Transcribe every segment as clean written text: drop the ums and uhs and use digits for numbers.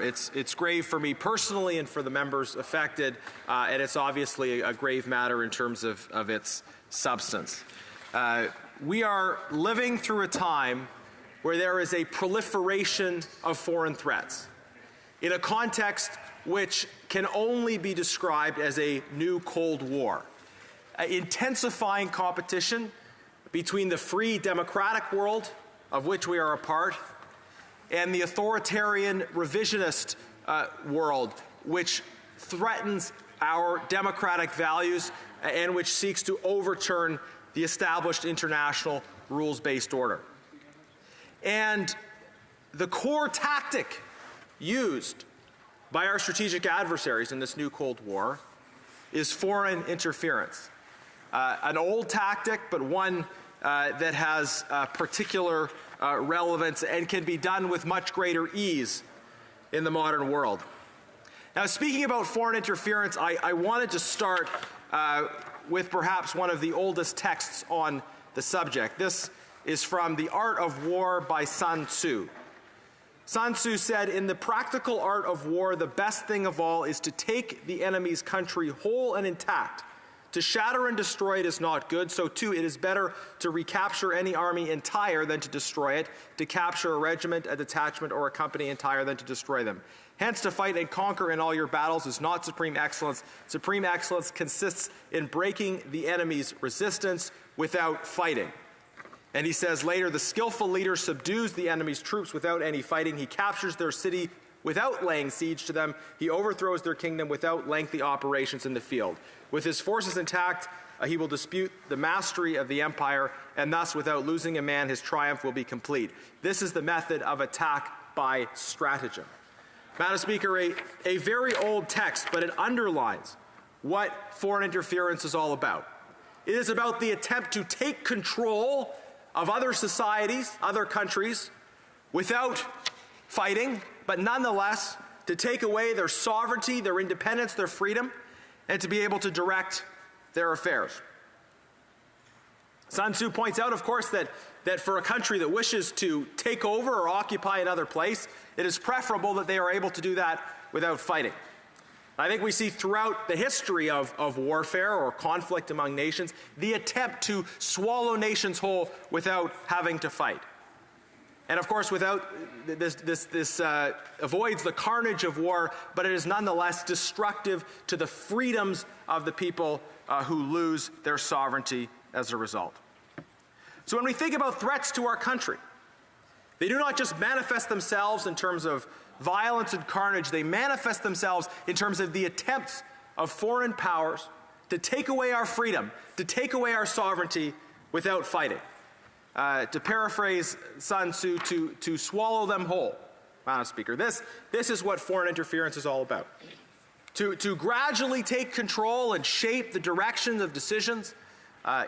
It's grave for me personally and for the members affected, and it's obviously a grave matter in terms of its substance. We are living through a time where there is a proliferation of foreign threats in a context which can only be described as a new Cold War, intensifying competition between the free democratic world, of which we are a part, and the authoritarian revisionist world, which threatens our democratic values and which seeks to overturn the established international rules-based order. And the core tactic used by our strategic adversaries in this new Cold War is foreign interference. An old tactic, but one that has particular relevance and can be done with much greater ease in the modern world. Now, speaking about foreign interference, I wanted to start with perhaps one of the oldest texts on the subject. This is from The Art of War by Sun Tzu. Sun Tzu said, "In the practical art of war, the best thing of all is to take the enemy's country whole and intact. To shatter and destroy it is not good, so too it is better to recapture any army entire than to destroy it, to capture a regiment, a detachment, or a company entire than to destroy them. Hence, to fight and conquer in all your battles is not supreme excellence. Supreme excellence consists in breaking the enemy's resistance without fighting." And he says later, "The skillful leader subdues the enemy's troops without any fighting. He captures their city without laying siege to them. He overthrows their kingdom without lengthy operations in the field. With his forces intact, he will dispute the mastery of the empire, and thus, without losing a man, his triumph will be complete. This is the method of attack by stratagem." Madam Speaker, a very old text, but it underlines what foreign interference is all about. It is about the attempt to take control of other societies, other countries, without fighting, but nonetheless to take away their sovereignty, their independence, their freedom, and to be able to direct their affairs. Sun Tzu points out, of course, that for a country that wishes to take over or occupy another place, it is preferable that they are able to do that without fighting. I think we see throughout the history of warfare or conflict among nations the attempt to swallow nations whole without having to fight. And of course, without this avoids the carnage of war, but it is nonetheless destructive to the freedoms of the people who lose their sovereignty as a result. So when we think about threats to our country, they do not just manifest themselves in terms of violence and carnage, they manifest themselves in terms of the attempts of foreign powers to take away our freedom, to take away our sovereignty without fighting. To paraphrase Sun Tzu, to swallow them whole, Madam Speaker. This is what foreign interference is all about. To gradually take control and shape the directions of decisions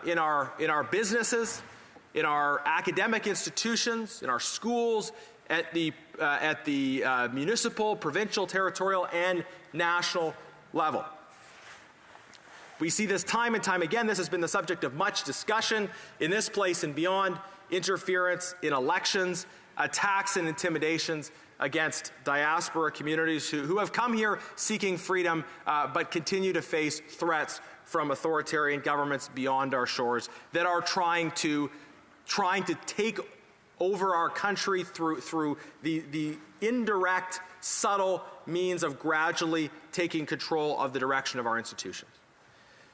in our businesses, in our academic institutions, in our schools, at the municipal, provincial, territorial, and national level. We see this time and time again. This has been the subject of much discussion in this place and beyond. Interference in elections, attacks and intimidations against diaspora communities who have come here seeking freedom but continue to face threats from authoritarian governments beyond our shores that are trying to take over our country through the indirect, subtle means of gradually taking control of the direction of our institutions.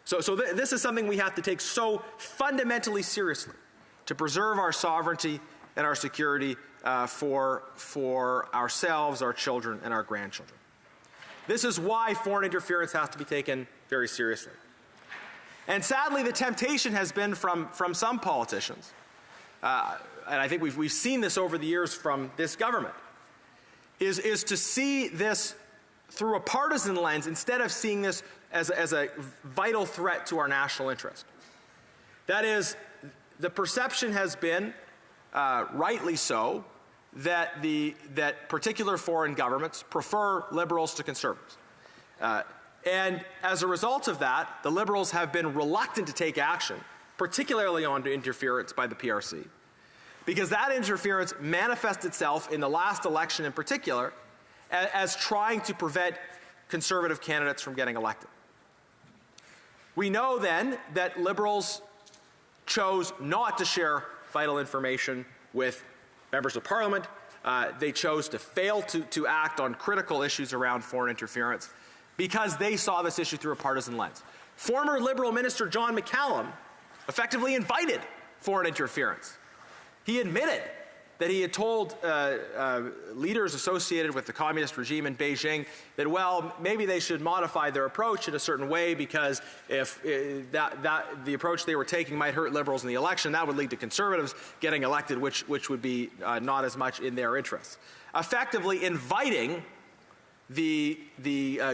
So this is something we have to take so fundamentally seriously to preserve our sovereignty and our security for ourselves, our children, and our grandchildren. This is why foreign interference has to be taken very seriously. And sadly, the temptation has been from some politicians, and I think we've seen this over the years from this government, is to see this through a partisan lens instead of seeing this as a vital threat to our national interest. That is, the perception has been, rightly so, that particular foreign governments prefer liberals to conservatives. And as a result of that, the liberals have been reluctant to take action, particularly on interference by the PRC, because that interference manifests itself in the last election in particular as trying to prevent Conservative candidates from getting elected. We know then that Liberals chose not to share vital information with members of Parliament. They chose to fail to act on critical issues around foreign interference because they saw this issue through a partisan lens. Former Liberal Minister John McCallum effectively invited foreign interference. He admitted that he had told leaders associated with the communist regime in Beijing that, well, maybe they should modify their approach in a certain way because if the approach they were taking might hurt Liberals in the election, that would lead to Conservatives getting elected, which would be not as much in their interests. Effectively inviting the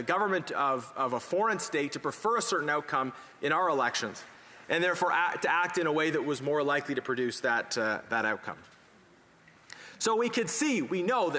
government of a foreign state to prefer a certain outcome in our elections, and therefore to act in a way that was more likely to produce that outcome. So we know that